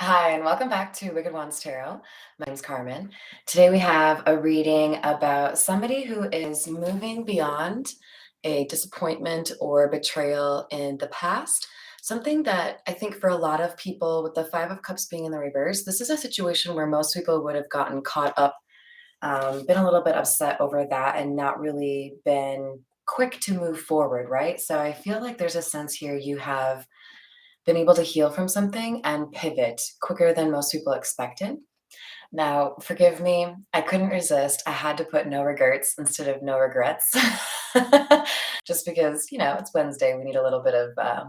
Hi, and welcome back to Wicked Wands Tarot. My name's Carmen. Today we have a reading about somebody who is moving beyond a disappointment or betrayal in the past. Something that I think for a lot of people, with the Five of Cups being in the reverse, this is a situation where most people would have gotten caught up, been a little bit upset over that, and not really been quick to move forward, right? So I feel like there's a sense here you have been able to heal from something and pivot quicker than most people expected. Now, forgive me, I couldn't resist. I had to put no regrets instead of no regrets. Just because, it's Wednesday. We need a little bit of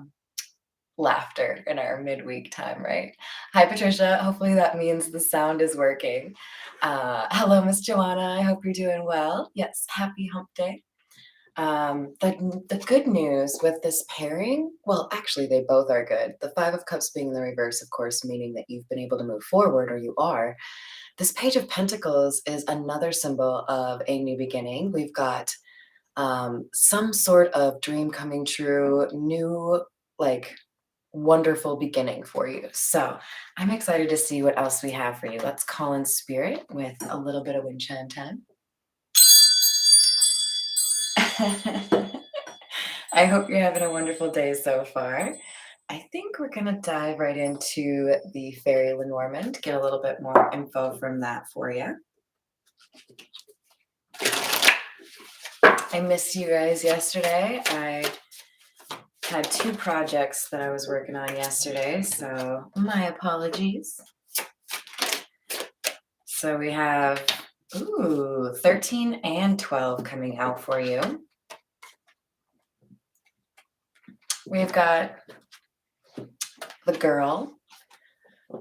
laughter in our midweek time, right? Hi, Patricia. Hopefully that means the sound is working. Hello, Miss Joanna. I hope you're doing well. Yes, happy hump day. The good news with this pairing, well, actually, they both are good. The Five of Cups being in the reverse, of course, meaning that you've been able to move forward, or you are. This Page of Pentacles is another symbol of a new beginning. We've got some sort of dream coming true, new, like, wonderful beginning for you. So I'm excited to see what else we have for you. Let's call in spirit with a little bit of wind chime time. I hope you're having a wonderful day so far. I think we're going to dive right into the Fairy Lenormand, get a little bit more info from that for you. I missed you guys yesterday. I had two projects that I was working on yesterday, so my apologies. So we have 13 and 12 coming out for you. We've got the girl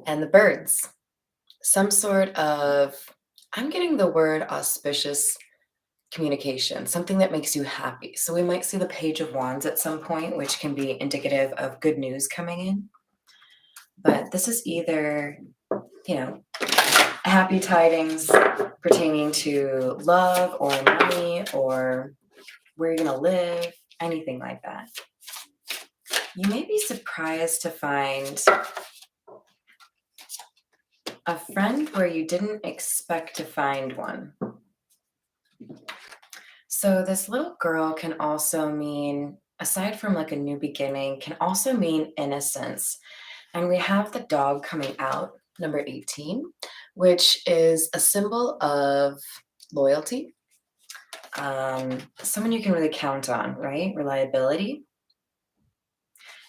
and the birds. Some sort of, I'm getting the word auspicious communication, something that makes you happy. So we might see the Page of Wands at some point, which can be indicative of good news coming in. But this is either, happy tidings pertaining to love or money or where you're going to live, anything like that. You may be surprised to find a friend where you didn't expect to find one. So this little girl can also mean, aside from like a new beginning, can also mean innocence. And we have the dog coming out, number 18, which is a symbol of loyalty. Someone you can really count on, right? Reliability.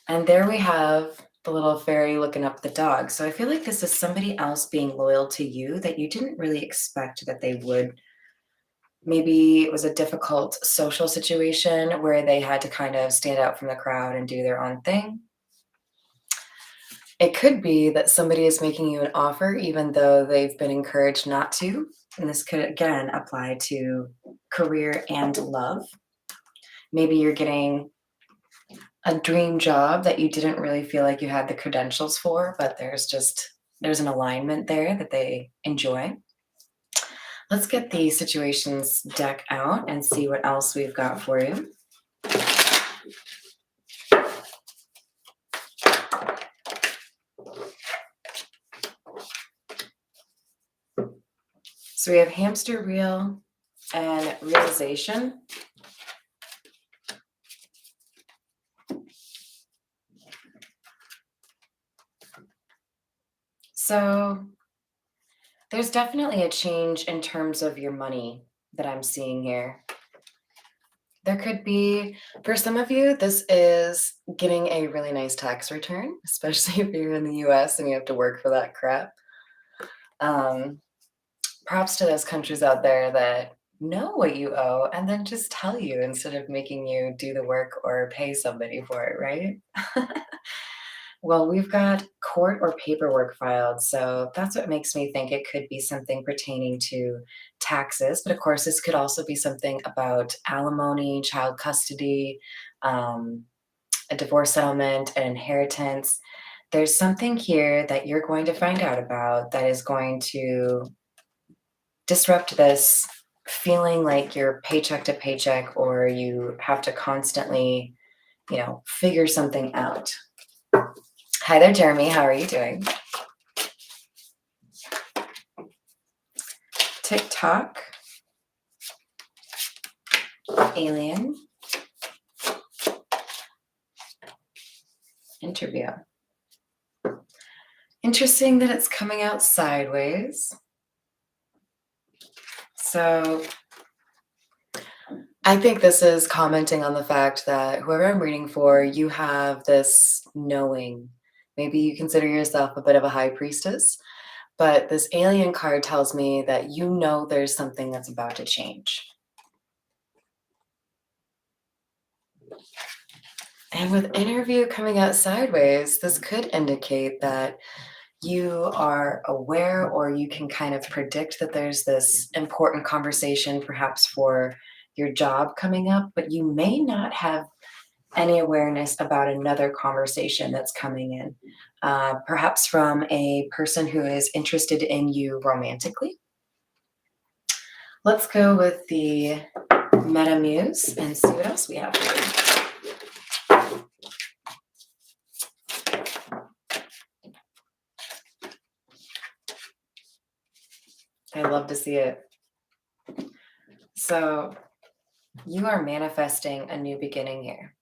And there we have the little fairy looking up the dog. So I feel like this is somebody else being loyal to you that you didn't really expect that they would. Maybe it was a difficult social situation where they had to kind of stand out from the crowd and do their own thing. It could be that somebody is making you an offer even though they've been encouraged not to. And this could, again, apply to career and love. Maybe you're getting a dream job that you didn't really feel like you had the credentials for, but there's an alignment there that they enjoy. Let's get the situations deck out and see what else we've got for you. So we have hamster wheel and realization. So there's definitely a change in terms of your money that I'm seeing here. There could be, for some of you, this is getting a really nice tax return, especially if you're in the US and you have to work for that crap. Props to those countries out there that know what you owe and then just tell you instead of making you do the work or pay somebody for it, right? Well, we've got court or paperwork filed, so that's what makes me think it could be something pertaining to taxes. But of course, this could also be something about alimony, child custody, a divorce settlement, an inheritance. There's something here that you're going to find out about that is going to disrupt this feeling like you're paycheck to paycheck or you have to constantly, figure something out. Hi there, Jeremy. How are you doing? TikTok, alien, interview. Interesting that it's coming out sideways. So I think this is commenting on the fact that whoever I'm reading for, you have this knowing. Maybe you consider yourself a bit of a high priestess, but this alien card tells me that you know there's something that's about to change. And with interview coming out sideways, this could indicate that you are aware or you can kind of predict that there's this important conversation, perhaps for your job coming up, but you may not have any awareness about another conversation that's coming in, perhaps from a person who is interested in you romantically. Let's go with the Meta Muse and see what else we have for you. I love to see it. So you are manifesting a new beginning here.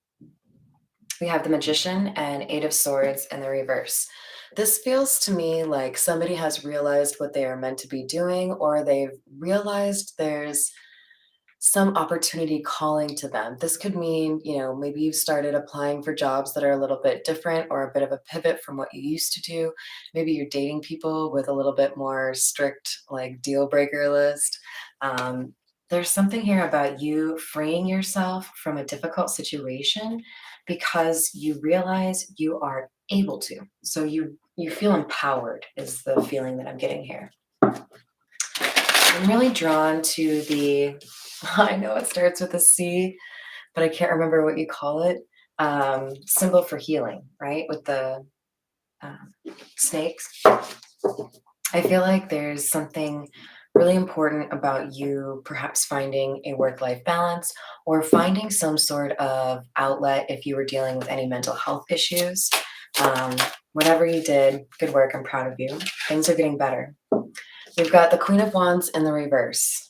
We have the Magician and Eight of Swords in the reverse. This feels to me like somebody has realized what they are meant to be doing, or they've realized there's some opportunity calling to them. This could mean, maybe you've started applying for jobs that are a little bit different or a bit of a pivot from what you used to do. Maybe you're dating people with a little bit more strict, like, deal breaker list. There's something here about you freeing yourself from a difficult situation because you realize you are able to. So you feel empowered is the feeling that I'm getting here. I'm really drawn to the, I know it starts with a C, but I can't remember what you call it, symbol for healing, right? With the snakes. I feel like there's something really important about you perhaps finding a work-life balance or finding some sort of outlet if you were dealing with any mental health issues. Whatever you did, good work. I'm proud of you. Things are getting better. We've got the Queen of Wands in the reverse.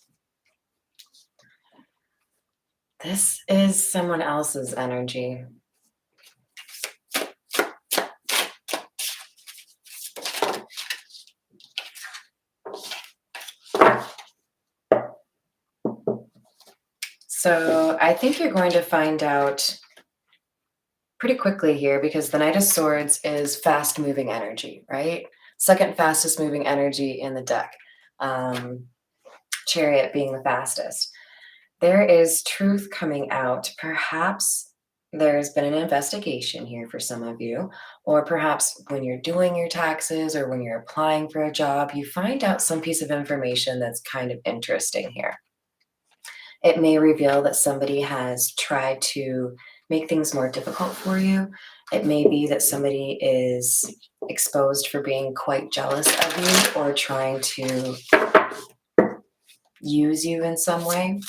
This is someone else's energy. So I think you're going to find out pretty quickly here because the Knight of Swords is fast-moving energy, right? Second fastest moving energy in the deck. Chariot being the fastest. There is truth coming out. Perhaps there's been an investigation here for some of you, or perhaps when you're doing your taxes or when you're applying for a job, you find out some piece of information that's kind of interesting here. It may reveal that somebody has tried to make things more difficult for you. It may be that somebody is exposed for being quite jealous of you or trying to use you in some way.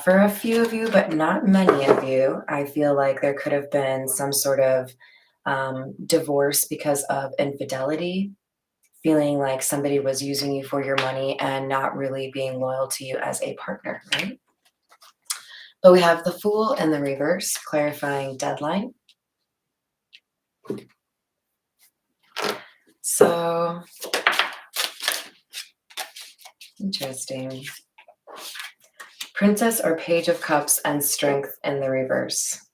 For a few of you, but not many of you, I feel like there could have been some sort of divorce because of infidelity, feeling like somebody was using you for your money and not really being loyal to you as a partner, right? But we have the Fool in the reverse, clarifying deadline. So, interesting. Princess or Page of Cups and Strength in the reverse.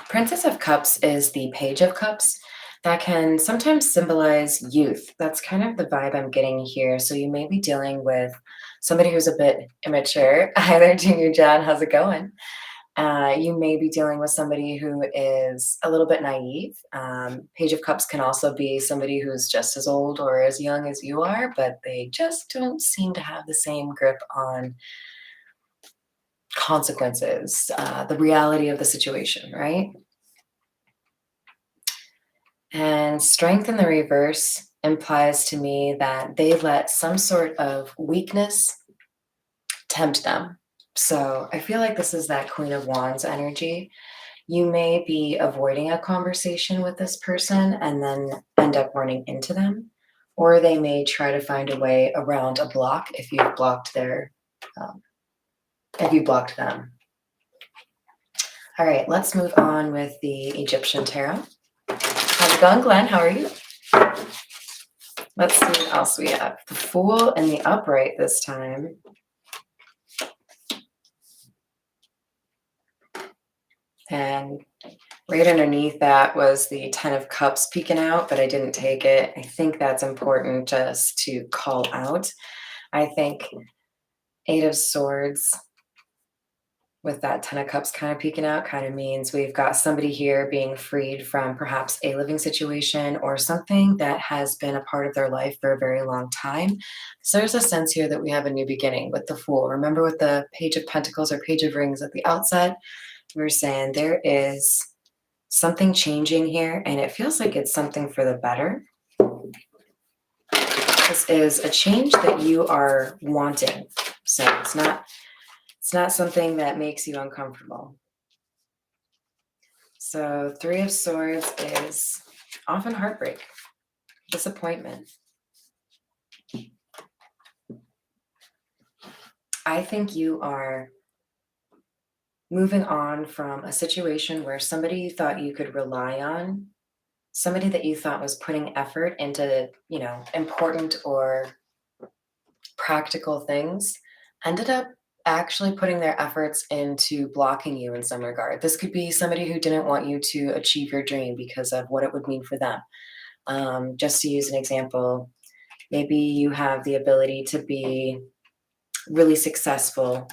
Princess of Cups is the Page of Cups. That can sometimes symbolize youth. That's kind of the vibe I'm getting here. So you may be dealing with somebody who's a bit immature. Hi there, Junior John. How's it going? You may be dealing with somebody who is a little bit naive. Page of Cups can also be somebody who's just as old or as young as you are, but they just don't seem to have the same grip on consequences, the reality of the situation, right? And Strength in the reverse implies to me that they let some sort of weakness tempt them. So I feel like this is that Queen of Wands energy. You may be avoiding a conversation with this person and then end up running into them, or they may try to find a way around a block if you've blocked um, if you blocked them. All right, let's move on with the Egyptian tarot. How's it going, Glenn? How are you? Let's see what else we have. The Fool and the Upright this time. And right underneath that was the Ten of Cups peeking out, but I didn't take it. I think that's important just to call out. I think Eight of Swords with that Ten of Cups kind of peeking out kind of means we've got somebody here being freed from perhaps a living situation or something that has been a part of their life for a very long time. So there's a sense here that we have a new beginning with the Fool. Remember with the Page of Pentacles or Page of Rings at the outset, we were saying there is something changing here, and it feels like it's something for the better. This is a change that you are wanting. So it's not something that makes you uncomfortable. So Three of Swords is often heartbreak, disappointment. I think you are moving on from a situation where somebody you thought you could rely on, somebody that you thought was putting effort into, important or practical things, ended up actually putting their efforts into blocking you in some regard. This could be somebody who didn't want you to achieve your dream because of what it would mean for them. Just to use an example, maybe you have the ability to be really successful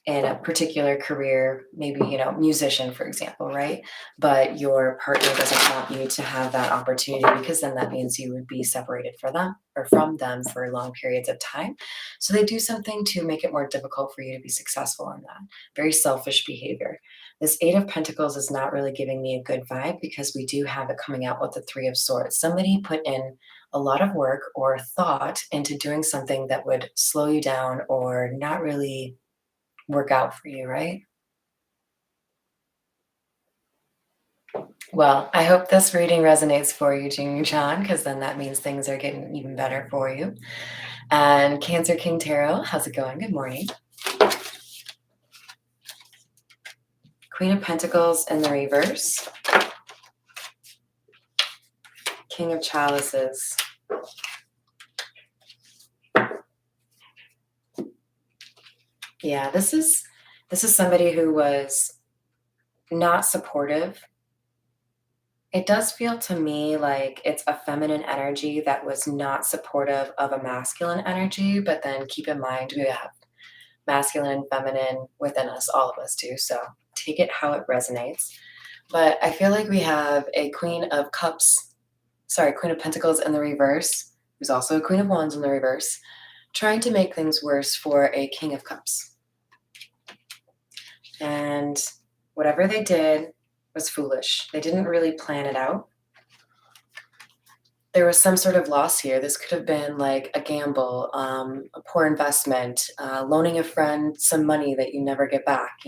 in a particular career, maybe, musician, for example, right? But your partner doesn't want you to have that opportunity because then that means you would be separated from them for long periods of time. So they do something to make it more difficult for you to be successful in that. Very selfish behavior. This Eight of Pentacles is not really giving me a good vibe because we do have it coming out with the Three of Swords. Somebody put in a lot of work or thought into doing something that would slow you down or not really work out for you, right? Well, I hope this reading resonates for you, Jing Chan, because then that means things are getting even better for you. And Cancer King Tarot, how's it going? Good morning. Queen of Pentacles in the reverse. King of Chalices. Yeah, this is somebody who was not supportive. It does feel to me like it's a feminine energy that was not supportive of a masculine energy, but then keep in mind we have masculine and feminine within us, all of us do, so take it how it resonates. But I feel like we have a Queen of Pentacles in the reverse, who's also a Queen of Wands in the reverse, trying to make things worse for a King of Cups. And whatever they did was foolish. They didn't really plan it out. There was some sort of loss here. This could have been like a gamble, a poor investment, loaning a friend some money that you never get back,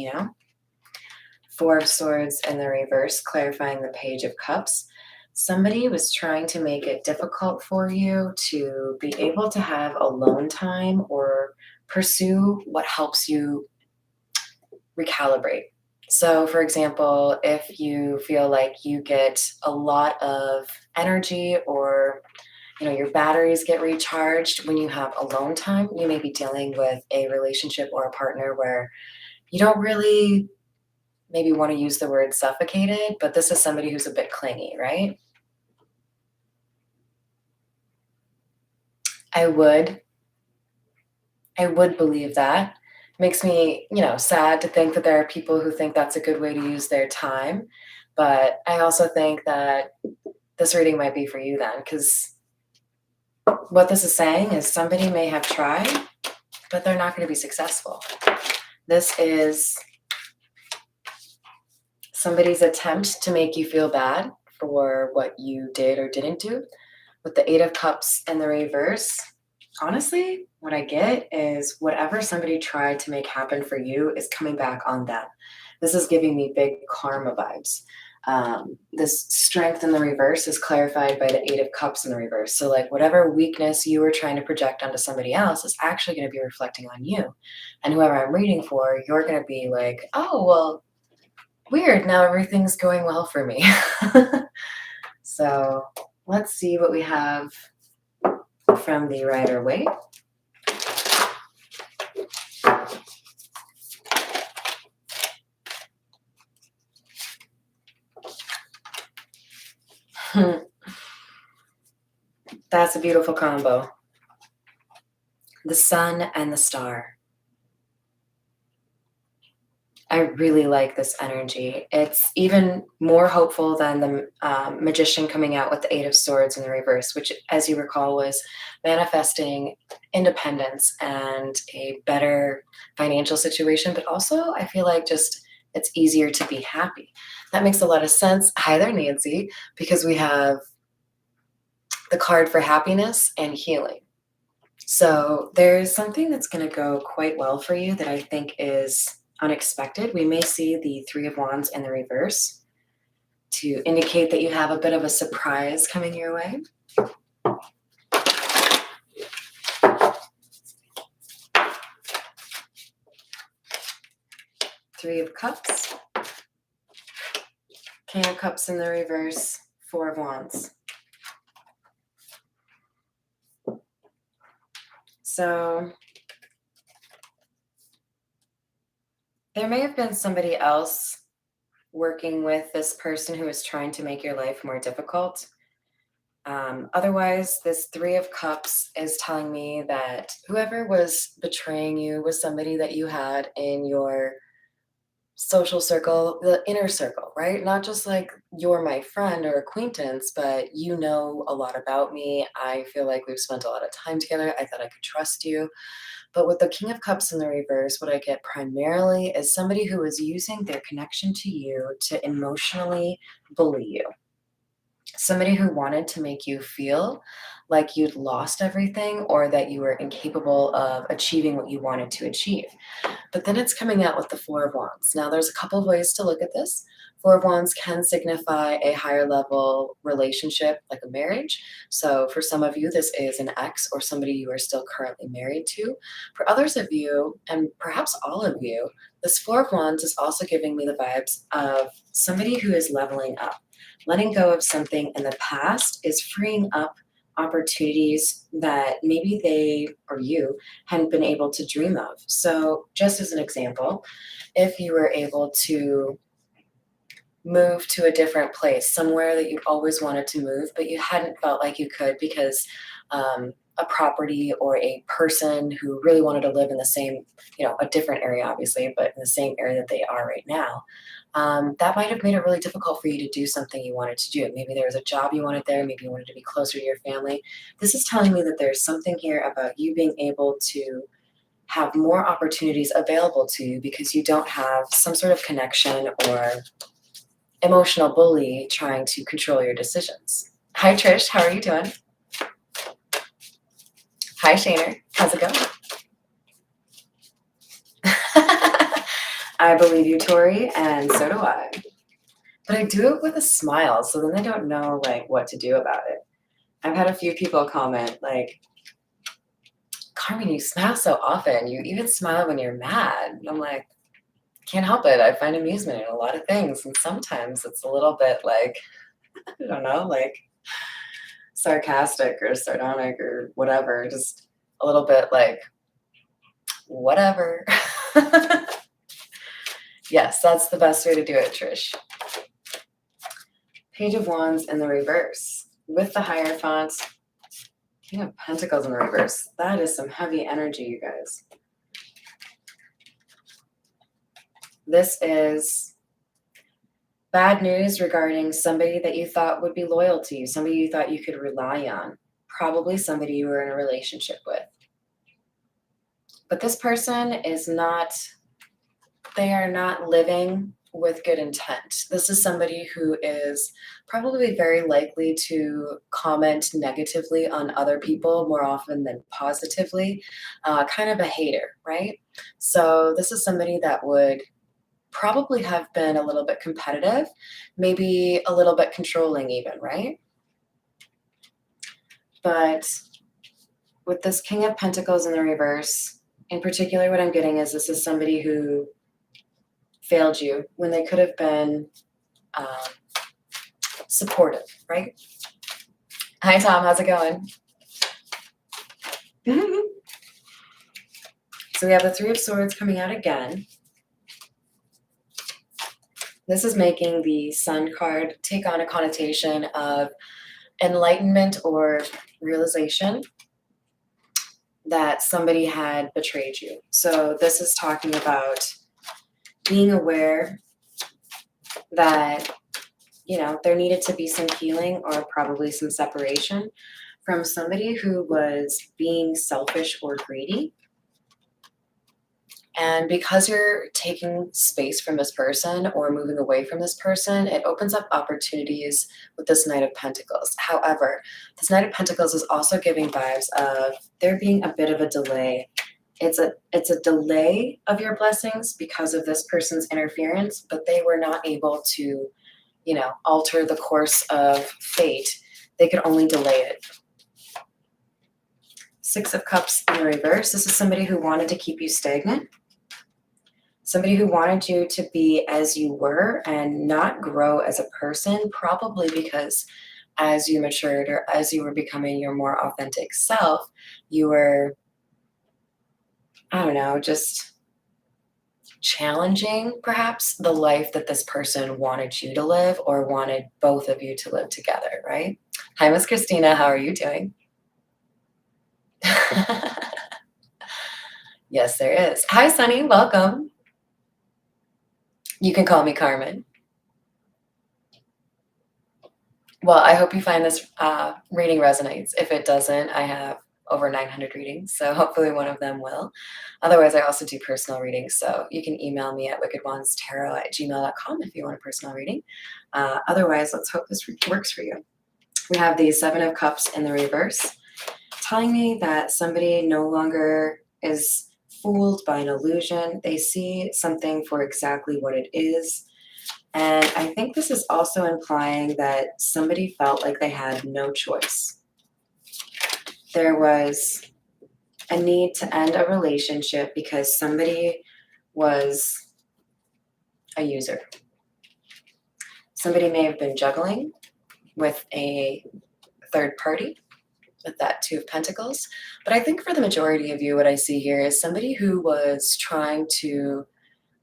Four of Swords in the reverse, clarifying the Page of Cups. Somebody was trying to make it difficult for you to be able to have alone time or pursue what helps you recalibrate. So, for example, if you feel like you get a lot of energy or your batteries get recharged when you have alone time, you may be dealing with a relationship or a partner where you don't really maybe want to use the word suffocated, but this is somebody who's a bit clingy, right? I would believe that. Makes me, sad to think that there are people who think that's a good way to use their time. But I also think that this reading might be for you then, because what this is saying is somebody may have tried, but they're not going to be successful. This is somebody's attempt to make you feel bad for what you did or didn't do. With the Eight of Cups in the reverse, honestly, what I get is whatever somebody tried to make happen for you is coming back on them. This is giving me big karma vibes. This strength in the reverse is clarified by the Eight of Cups in the reverse. So, like, whatever weakness you were trying to project onto somebody else is actually going to be reflecting on you. And whoever I'm reading for, you're going to be like, oh, well, weird. Now everything's going well for me. So, let's see what we have from the Rider-Waite. That's a beautiful combo. The sun and the star. I really like this energy. It's even more hopeful than the magician coming out with the Eight of Swords in the reverse, which, as you recall, was manifesting independence and a better financial situation. But also, I feel like just it's easier to be happy. That makes a lot of sense. Hi there, Nancy, because we have the card for happiness and healing. So there's something that's going to go quite well for you that I think is unexpected. We may see the Three of Wands in the reverse to indicate that you have a bit of a surprise coming your way. Three of Cups, King of Cups in the reverse, Four of Wands. So there may have been somebody else working with this person who is trying to make your life more difficult. Otherwise, this Three of Cups is telling me that whoever was betraying you was somebody that you had in your social circle, the inner circle, right? Not just like you're my friend or acquaintance, but you know a lot about me. I feel like we've spent a lot of time together. I thought I could trust you. But with the King of Cups in the reverse, what I get primarily is somebody who is using their connection to you to emotionally bully you. Somebody who wanted to make you feel like you'd lost everything or that you were incapable of achieving what you wanted to achieve. But then it's coming out with the Four of Wands. Now, there's a couple of ways to look at this. Four of Wands can signify a higher level relationship, like a marriage. So for some of you, this is an ex or somebody you are still currently married to. For others of you, and perhaps all of you, this Four of Wands is also giving me the vibes of somebody who is leveling up. Letting go of something in the past is freeing up opportunities that maybe they or you hadn't been able to dream of. So, just as an example, if you were able to move to a different place, somewhere that you always wanted to move, but you hadn't felt like you could because a property or a person who really wanted to live in the same, a different area, obviously, but in the same area that they are right now, that might have made it really difficult for you to do something you wanted to do. Maybe there was a job you wanted there. Maybe you wanted to be closer to your family. This is telling me that there's something here about you being able to have more opportunities available to you because you don't have some sort of connection or emotional bully trying to control your decisions. Hi, Trish. How are you doing? Hi, Shaner. How's it going? I believe you, Tori, and so do I. But I do it with a smile, so then they don't know, like, what to do about it. I've had a few people comment, like, Carmen, you smile so often. You even smile when you're mad. And I'm like, can't help it. I find amusement in a lot of things. And sometimes it's a little bit like, I don't know, like sarcastic or sardonic or whatever. Just a little bit like, whatever. Yes, that's the best way to do it, Trish. Page of Wands in the reverse with the Hierophant. King of Pentacles in the reverse. That is some heavy energy, you guys. This is bad news regarding somebody that you thought would be loyal to you, somebody you thought you could rely on, probably somebody you were in a relationship with. But this person is not, they are not living with good intent. This is somebody who is probably very likely to comment negatively on other people more often than positively, kind of a hater, right? So this is somebody that would probably have been a little bit competitive, maybe a little bit controlling even, right? But with this King of Pentacles in the reverse, in particular, what I'm getting is this is somebody who failed you when they could have been um, supportive, right? Hi, Tom. How's it going? So we have the Three of Swords coming out again. This is making the Sun card take on a connotation of enlightenment or realization that somebody had betrayed you. So this is talking about being aware that, you know, there needed to be some healing or probably some separation from somebody who was being selfish or greedy. And because you're taking space from this person or moving away from this person, it opens up opportunities with this Knight of Pentacles. However, this Knight of Pentacles is also giving vibes of there being a bit of a delay. It's a delay of your blessings because of this person's interference, but they were not able to, you know, alter the course of fate. They could only delay it. Six of Cups in the reverse. This is somebody who wanted to keep you stagnant. Somebody who wanted you to be as you were and not grow as a person, probably because as you matured or as you were becoming your more authentic self, you were, I don't know, just challenging perhaps the life that this person wanted you to live or wanted both of you to live together, right? Hi, Miss Christina. How are you doing? Yes, there is. Hi, Sunny. Welcome. You can call me Carmen. Well, I hope you find this reading resonates. If it doesn't, I have over 900 readings, so hopefully one of them will. Otherwise, I also do personal readings, so you can email me at wickedwandstarot@gmail.com if you want a personal reading. Otherwise, let's hope this works for you. We have the Seven of Cups in the reverse, telling me that somebody no longer is fooled by an illusion. They see something for exactly what it is. And I think this is also implying that somebody felt like they had no choice. There was a need to end a relationship because somebody was a user. Somebody may have been juggling with a third party with that Two of Pentacles. But I think for the majority of you, what I see here is somebody who was trying to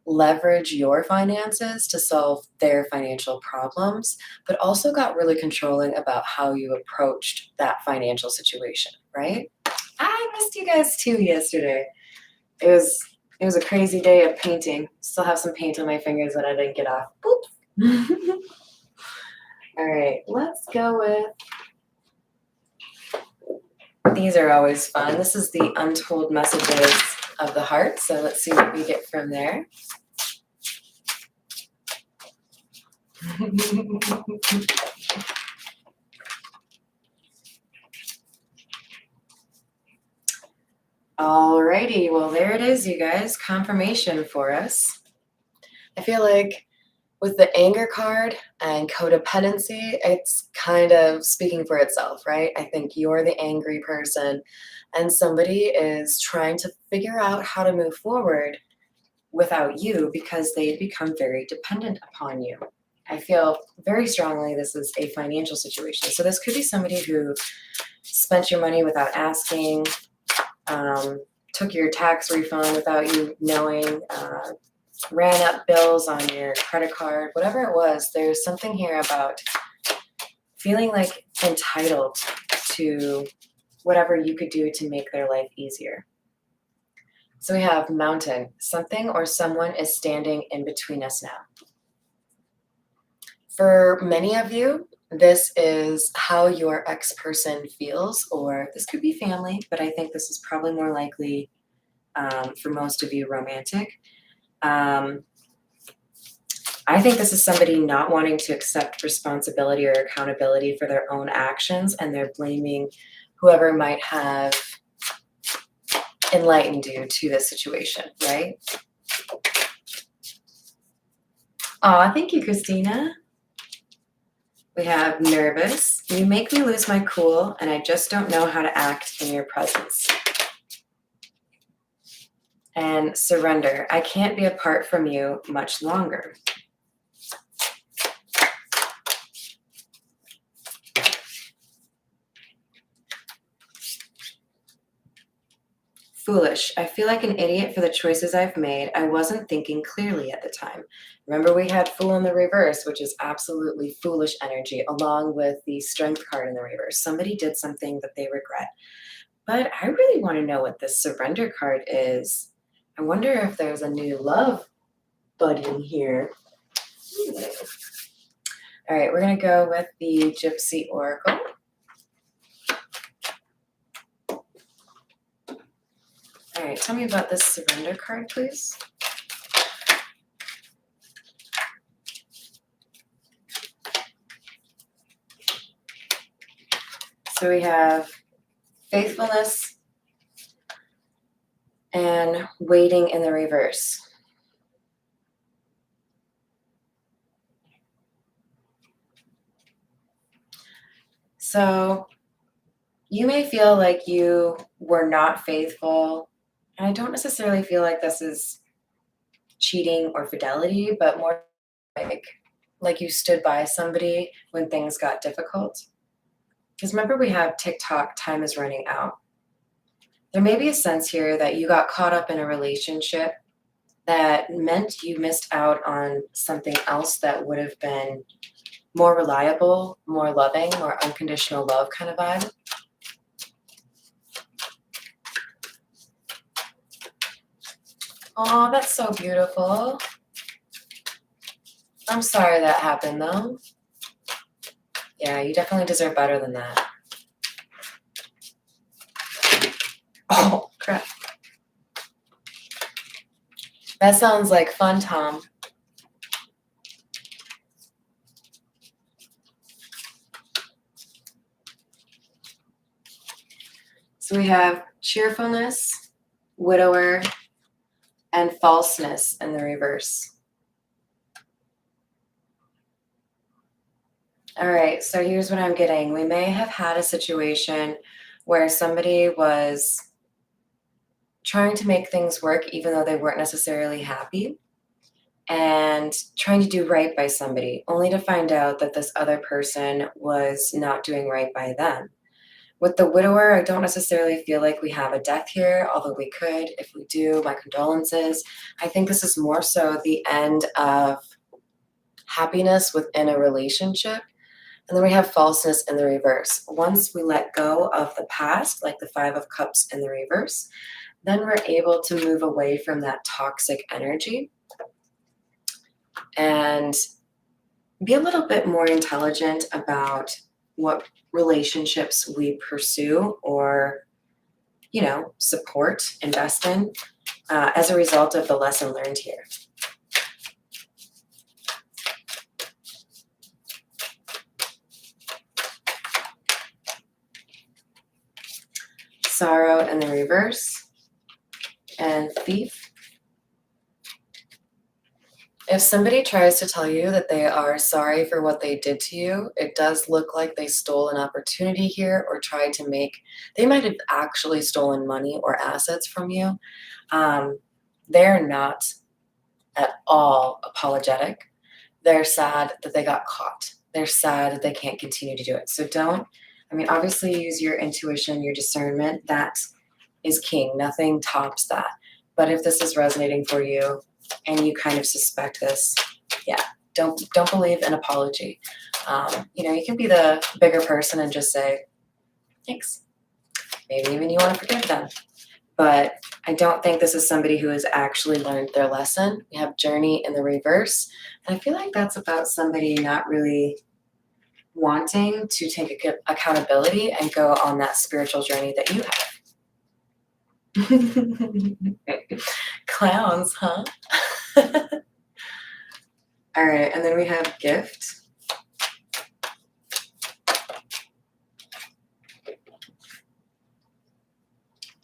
leverage your finances to solve their financial problems, but also got really controlling about how you approached that financial situation, right? I missed you guys too yesterday. It was a crazy day of painting. Still have some paint on my fingers that I didn't get off. Boop. All right, let's go with, these are always fun. This is the Untold Messages of the Heart. So let's see what we get from there. Alrighty, well there it is, you guys. Confirmation for us. I feel like with the anger card and codependency, it's kind of speaking for itself, right? I think you're the angry person and somebody is trying to figure out how to move forward without you because they've become very dependent upon you. I feel very strongly this is a financial situation. So this could be somebody who spent your money without asking, took your tax refund without you knowing, ran up bills on your credit card, whatever it was. There's something here about feeling like entitled to whatever you could do to make their life easier. So we have Mountain. Something or someone is standing in between us now. For many of you, this is how your ex-person feels, or this could be family, but I think this is probably more likely for most of you romantic. I think this is somebody not wanting to accept responsibility or accountability for their own actions, and they're blaming whoever might have enlightened you to this situation, right? Aw, thank you, Christina. We have nervous. You make me lose my cool, and I just don't know how to act in your presence. And surrender. I can't be apart from you much longer. Foolish. I feel like an idiot for the choices I've made. I wasn't thinking clearly at the time. Remember, we had Fool in the reverse, which is absolutely foolish energy, along with the Strength card in the reverse. Somebody did something that they regret. But I really want to know what this Surrender card is. I wonder if there's a new love budding here. All right, we're going to go with the Gypsy Oracle. All right, tell me about this Surrender card, please. So we have faithfulness and waiting in the reverse. So you may feel like you were not faithful, and I don't necessarily feel like this is cheating or fidelity, but more like you stood by somebody when things got difficult. Because remember, we have TikTok, time is running out. There may be a sense here that you got caught up in a relationship that meant you missed out on something else that would have been more reliable, more loving, more unconditional love kind of vibe. Oh, that's so beautiful. I'm sorry that happened, though. Yeah, you definitely deserve better than that. Oh, crap. That sounds like fun, Tom. So we have cheerfulness, widower, and falseness in the reverse. All right, so here's what I'm getting. We may have had a situation where somebody was trying to make things work even though they weren't necessarily happy, and trying to do right by somebody, only to find out that this other person was not doing right by them. With the widower, I don't necessarily feel like we have a death here, although we could. If we do, my condolences. I think this is more so the end of happiness within a relationship. And then we have falseness in the reverse. Once we let go of the past, like the Five of Cups in the reverse, then we're able to move away from that toxic energy and be a little bit more intelligent about what relationships we pursue or, support, invest in as a result of the lesson learned here. Sorrow in the reverse, and Thief. If somebody tries to tell you that they are sorry for what they did to you, it does look like they stole an opportunity here or tried to they might have actually stolen money or assets from you. They're not at all apologetic. They're sad that they got caught. They're sad that they can't continue to do it. So obviously use your intuition, your discernment. That is king. Nothing tops that. But if this is resonating for you and you kind of suspect this, don't believe an apology. You can be the bigger person and just say, thanks. Maybe even you want to forgive them. But I don't think this is somebody who has actually learned their lesson. We have journey in the reverse. And I feel like that's about somebody not really wanting to take accountability and go on that spiritual journey that you have. Clowns, huh? All right, and then we have gift.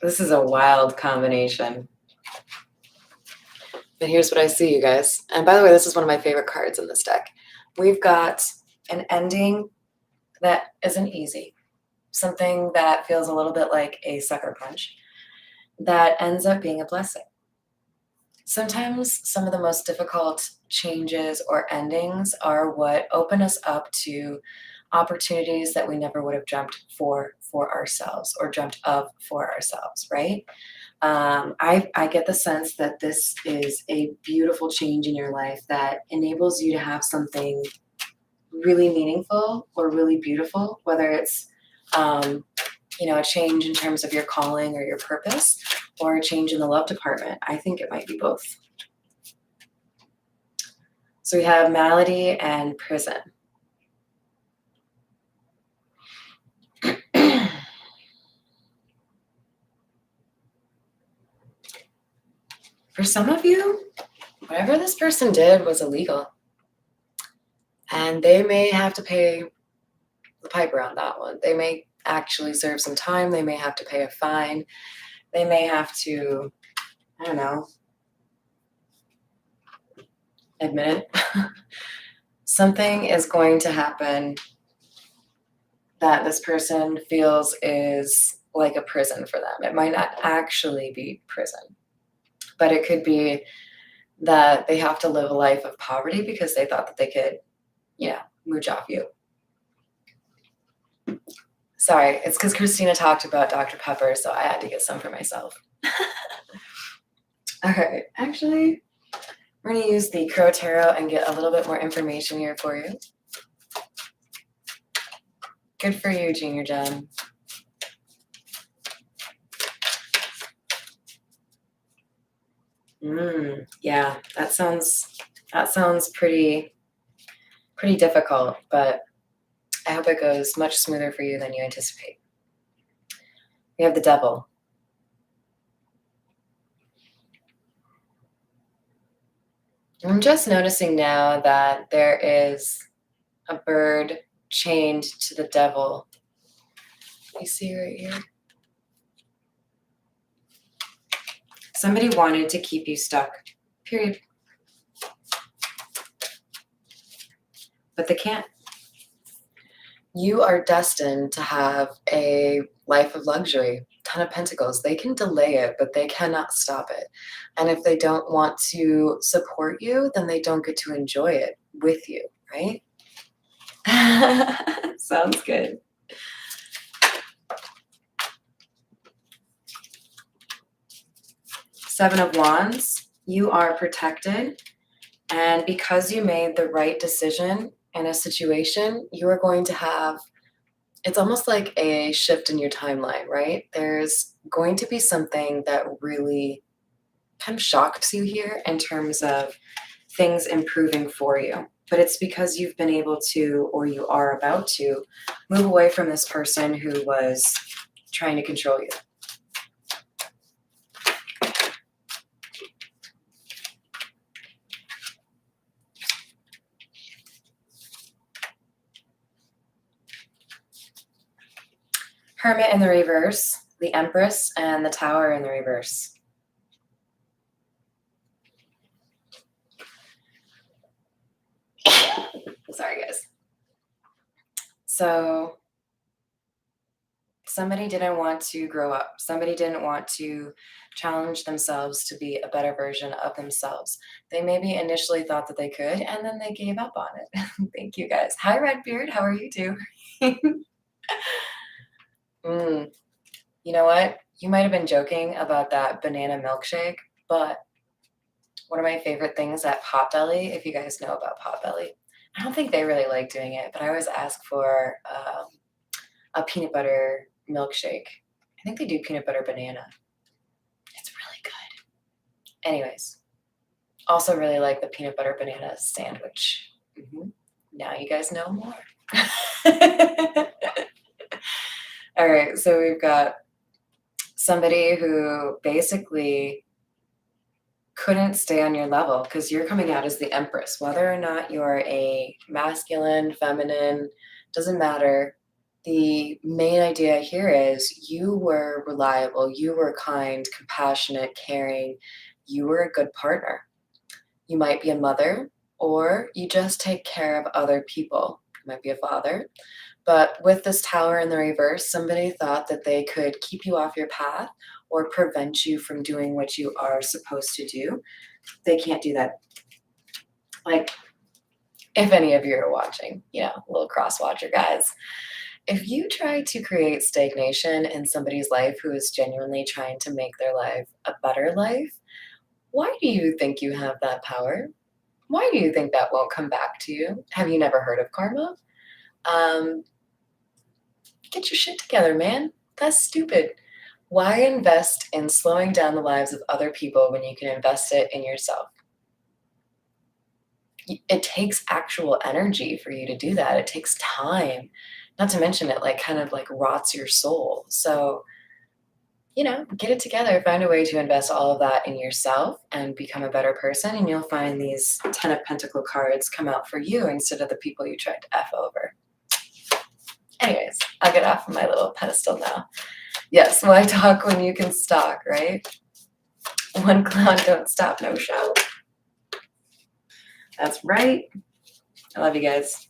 This is a wild combination. But here's what I see, you guys. And by the way, this is one of my favorite cards in this deck. We've got an ending that isn't easy, something that feels a little bit like a sucker punch that ends up being a blessing. Sometimes some of the most difficult changes or endings are what open us up to opportunities that we never would have dreamt for ourselves or dreamt of for ourselves, right? I get the sense that this is a beautiful change in your life that enables you to have something really meaningful or really beautiful, whether it's a change in terms of your calling or your purpose, or a change in the love department. I think it might be both. So we have malady and prison. For some of you, whatever this person did was illegal, and they may have to pay the piper on that one. They may actually serve some time. They may have to pay a fine. They may have to, I don't know, admit it. Something is going to happen that this person feels is like a prison for them. It might not actually be prison, but it could be that they have to live a life of poverty because they thought that they could, mooch off you. Sorry, it's because Christina talked about Dr. Pepper, so I had to get some for myself. All right, actually, we're going to use the Crow Tarot and get a little bit more information here for you. Good for you, Junior Gem. Yeah, that sounds pretty difficult, but I hope it goes much smoother for you than you anticipate. We have the Devil. I'm just noticing now that there is a bird chained to the Devil. You see right here? Somebody wanted to keep you stuck, period. But they can't. You are destined to have a life of luxury, ton of pentacles. They can delay it, but they cannot stop it. And if they don't want to support you, then they don't get to enjoy it with you, right? Sounds good. Seven of Wands, you are protected. And because you made the right decision in a situation, you are going to have, it's almost like a shift in your timeline, right? There's going to be something that really kind of shocks you here in terms of things improving for you. But it's because you've been able to, or you are about to, move away from this person who was trying to control you. Hermit in the reverse, the Empress, and the Tower in the reverse. Sorry, guys. So somebody didn't want to grow up. Somebody didn't want to challenge themselves to be a better version of themselves. They maybe initially thought that they could, and then they gave up on it. Thank you, guys. Hi, Redbeard. How are you doing? You know what? You might have been joking about that banana milkshake, but one of my favorite things at Potbelly, if you guys know about Potbelly, I don't think they really like doing it, but I always ask for a peanut butter milkshake. I think they do peanut butter banana. It's really good. Anyways, also really like the peanut butter banana sandwich. Now you guys know more. All right, so we've got somebody who basically couldn't stay on your level because you're coming out as the Empress. Whether or not you're a masculine, feminine, doesn't matter. The main idea here is you were reliable, you were kind, compassionate, caring, you were a good partner. You might be a mother, or you just take care of other people. You might be a father. But with this Tower in the reverse, somebody thought that they could keep you off your path or prevent you from doing what you are supposed to do. They can't do that. Like, if any of you are watching, little cross watcher guys, if you try to create stagnation in somebody's life who is genuinely trying to make their life a better life, why do you think you have that power? Why do you think that won't come back to you? Have you never heard of karma? Get your shit together, man. That's stupid. Why invest in slowing down the lives of other people when you can invest it in yourself? It takes actual energy for you to do that. It takes time. Not to mention it kind of rots your soul. So, get it together. Find a way to invest all of that in yourself and become a better person. And you'll find these 10 of Pentacle cards come out for you instead of the people you tried to F over. Anyways, I'll get off of my little pedestal now. Yes, why talk when you can stalk, right? One clown don't stop, no show. That's right. I love you guys.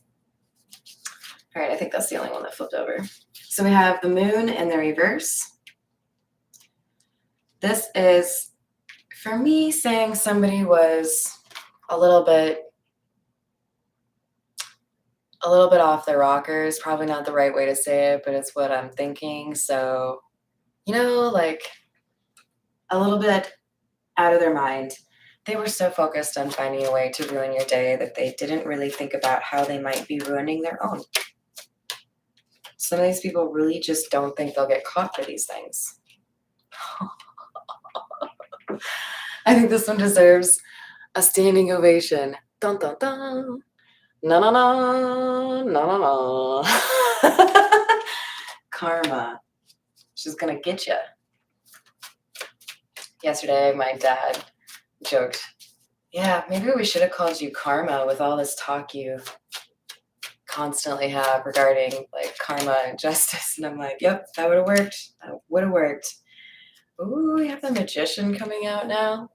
All right, I think that's the only one that flipped over. So we have the moon in the reverse. This is, for me, saying somebody was a little bit off their rockers. Probably not the right way to say it, but it's what I'm thinking. So, a little bit out of their mind. They were so focused on finding a way to ruin your day that they didn't really think about how they might be ruining their own. Some of these people really just don't think they'll get caught for these things. I think this one deserves a standing ovation. Dun dun dun. No, no, no, no, no, no. Karma. She's gonna get you. Yesterday, my dad joked, yeah, maybe we should have called you Karma with all this talk you constantly have regarding karma and justice. And I'm like, yep, that would have worked. That would have worked. Ooh, we have the Magician coming out now.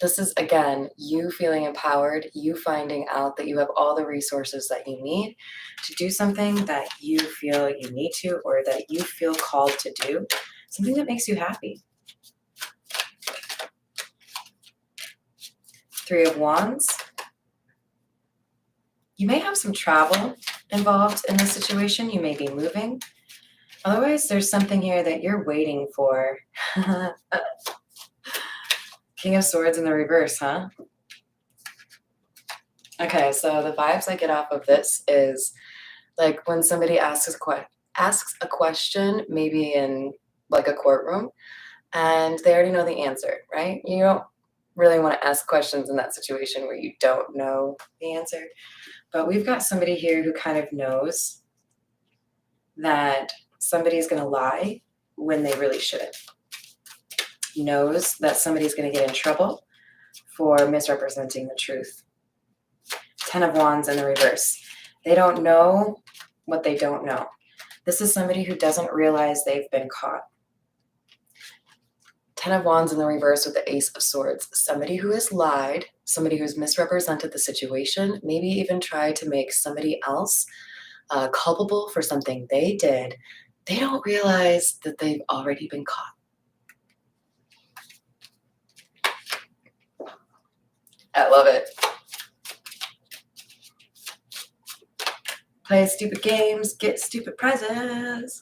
This is, again, you feeling empowered, you finding out that you have all the resources that you need to do something that you feel you need to, or that you feel called to do, something that makes you happy. Three of Wands. You may have some travel involved in this situation. You may be moving. Otherwise, there's something here that you're waiting for. King of Swords in the reverse, huh? Okay, so the vibes I get off of this is when somebody asks a question, maybe in a courtroom, and they already know the answer, right? You don't really want to ask questions in that situation where you don't know the answer. But we've got somebody here who kind of knows that somebody's going to lie when they really shouldn't. Knows that somebody's going to get in trouble for misrepresenting the truth. 10 of Wands in the reverse. They don't know what they don't know. This is somebody who doesn't realize they've been caught. 10 of Wands in the reverse with the Ace of Swords. Somebody who has lied, somebody who's misrepresented the situation, maybe even tried to make somebody else culpable for something they did. They don't realize that they've already been caught. I love it. Play stupid games, get stupid prizes.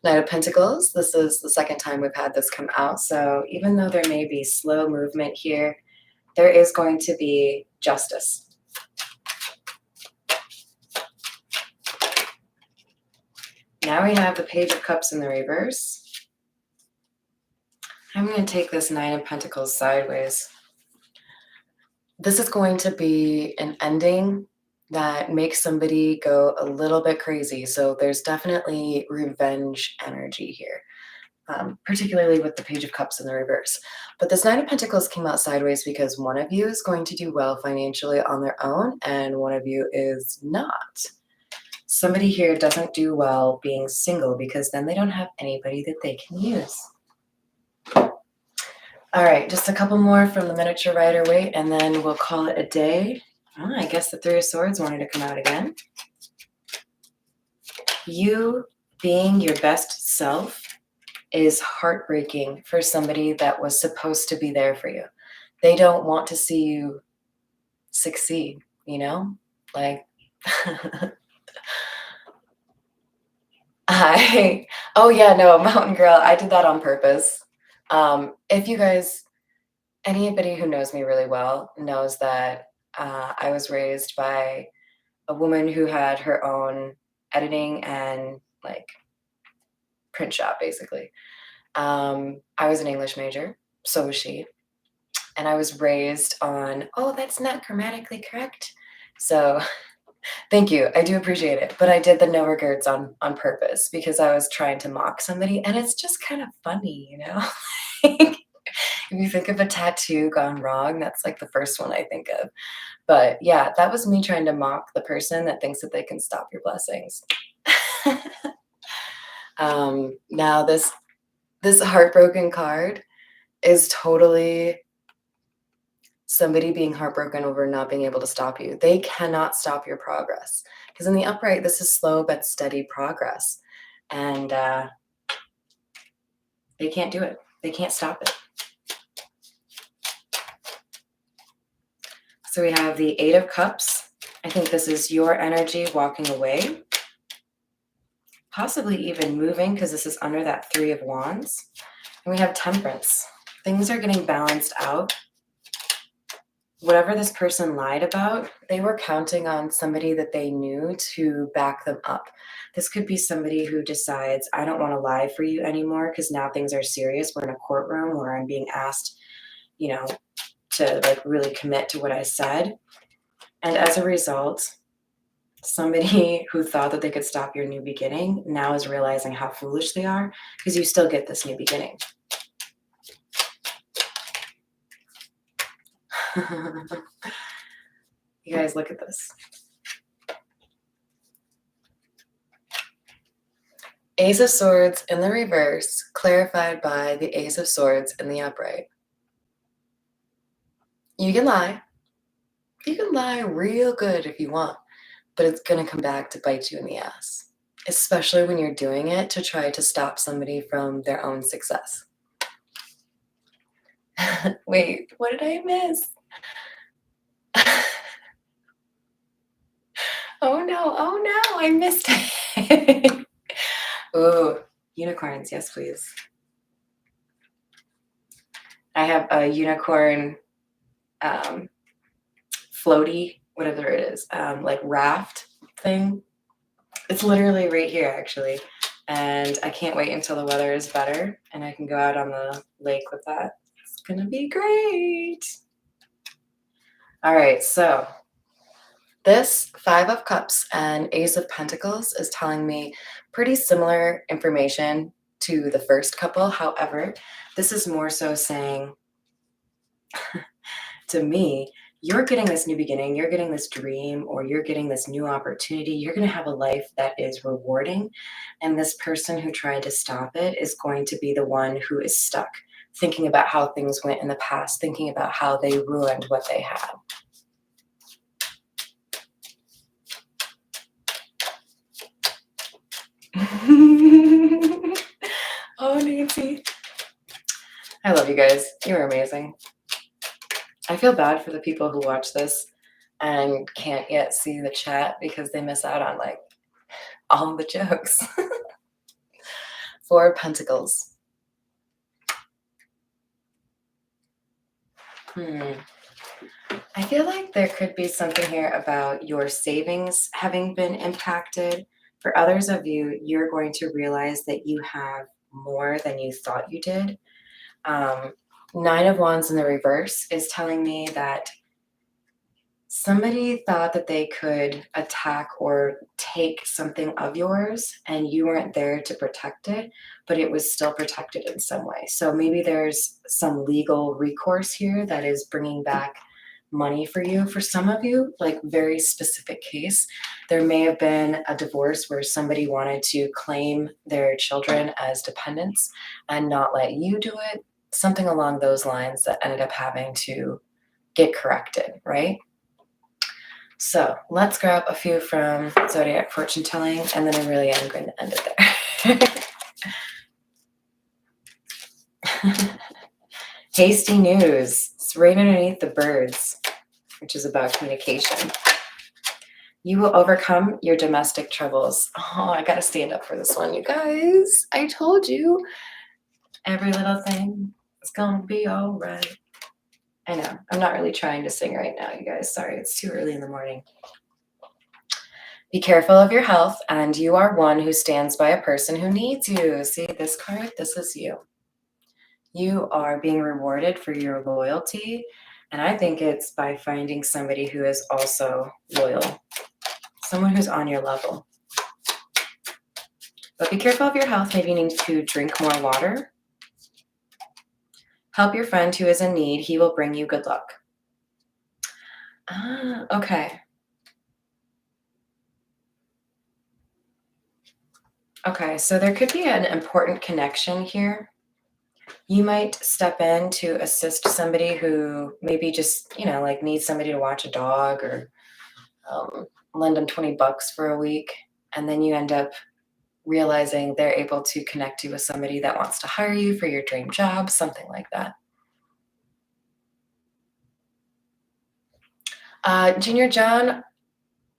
Knight of Pentacles. This is the second time we've had this come out. So even though there may be slow movement here, there is going to be justice. Now we have the Page of Cups in the reverse. I'm going to take this Nine of Pentacles sideways. This is going to be an ending that makes somebody go a little bit crazy. So there's definitely revenge energy here, particularly with the Page of Cups in the reverse. But this Nine of Pentacles came out sideways because one of you is going to do well financially on their own and one of you is not. Somebody here doesn't do well being single because then they don't have anybody that they can use. All right, just a couple more from the miniature Rider-Waite, and then we'll call it a day. Oh, I guess the Three of Swords wanted to come out again. You being your best self is heartbreaking for somebody that was supposed to be there for you. They don't want to see you succeed, you know? Like, oh yeah, no, Mountain Girl, I did that on purpose. If you guys, anybody who knows me really well knows that I was raised by a woman who had her own editing and like print shop, basically. I was an English major, so was she. And I was raised on, oh, that's not grammatically correct. So thank you. I do appreciate it. But I did the no regrets on purpose because I was trying to mock somebody. And it's just kind of funny, you know? If you think of a tattoo gone wrong, that's like the first one I think of. But yeah, that was me trying to mock the person that thinks that they can stop your blessings. Now this heartbroken card is totally somebody being heartbroken over not being able to stop you. They cannot stop your progress because in the upright, this is slow but steady progress, and they can't do it. They can't stop it. So we have the Eight of Cups. I think this is your energy walking away, possibly even moving because this is under that Three of Wands. And we have Temperance. Things are getting balanced out. Whatever this person lied about, they were counting on somebody that they knew to back them up. This could be somebody who decides, I don't want to lie for you anymore because now things are serious. We're in a courtroom where I'm being asked, you know, to like really commit to what I said. And as a result, somebody who thought that they could stop your new beginning now is realizing how foolish they are because you still get this new beginning. You guys, look at this. Ace of Swords in the reverse, clarified by the Ace of Swords in the upright. You can lie. You can lie real good if you want, but it's going to come back to bite you in the ass, especially when you're doing it to try to stop somebody from their own success. Wait, what did I miss? Oh no, I missed it. Ooh, unicorns, yes, please. I have a unicorn floaty, whatever it is, like raft thing. It's literally right here, actually. And I can't wait until the weather is better and I can go out on the lake with that. It's gonna be great. All right, so this Five of Cups and Ace of Pentacles is telling me pretty similar information to the first couple. However, this is more so saying to me, you're getting this new beginning, you're getting this dream, or you're getting this new opportunity. You're going to have a life that is rewarding. And this person who tried to stop it is going to be the one who is stuck, thinking about how things went in the past, thinking about how they ruined what they had. Oh, Nancy. I love you guys. You're amazing. I feel bad for the people who watch this and can't yet see the chat because they miss out on like all the jokes. Four of Pentacles. I feel like there could be something here about your savings having been impacted. For others of you, you're going to realize that you have more than you thought you did. Nine of Wands in the reverse is telling me that somebody thought that they could attack or take something of yours and you weren't there to protect it, but it was still protected in some way. So maybe there's some legal recourse here that is bringing back money for you. For some of you, like very specific case, there may have been a divorce where somebody wanted to claim their children as dependents and not let you do it. something along those lines that ended up having to get corrected, right? So let's grab a few from Zodiac Fortune Telling, and then I really am going to end it there. Hasty news. It's right underneath the birds, which is about communication. You will overcome your domestic troubles. Oh, I gotta stand up for this one, you guys. I told you. Every little thing is gonna be all right. I know. I'm not really trying to sing right now, you guys. Sorry, it's too early in the morning. Be careful of your health, and you are one who stands by a person who needs you. See this card? This is you. You are being rewarded for your loyalty, and I think it's by finding somebody who is also loyal, someone who's on your level. But be careful of your health. Maybe you need to drink more water. Help your friend who is in need. He will bring you good luck. Ah, okay. Okay, so there could be an important connection here. You might step in to assist somebody who maybe just, like needs somebody to watch a dog, or lend them 20 bucks for a week. And then you end up realizing they're able to connect you with somebody that wants to hire you for your dream job, something like that. Junior John,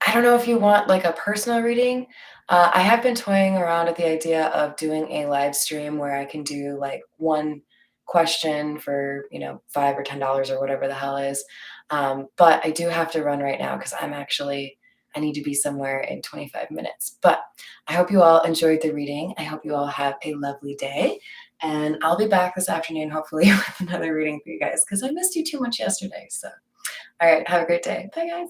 I don't know if you want like a personal reading. I have been toying around with the idea of doing a live stream where I can do like one question for, $5 or $10 or whatever the hell is. But I do have to run right now because I need to be somewhere in 25 minutes. But I hope you all enjoyed the reading. I hope you all have a lovely day. And I'll be back this afternoon, hopefully, with another reading for you guys because I missed you too much yesterday. So, all right, have a great day. Bye, guys.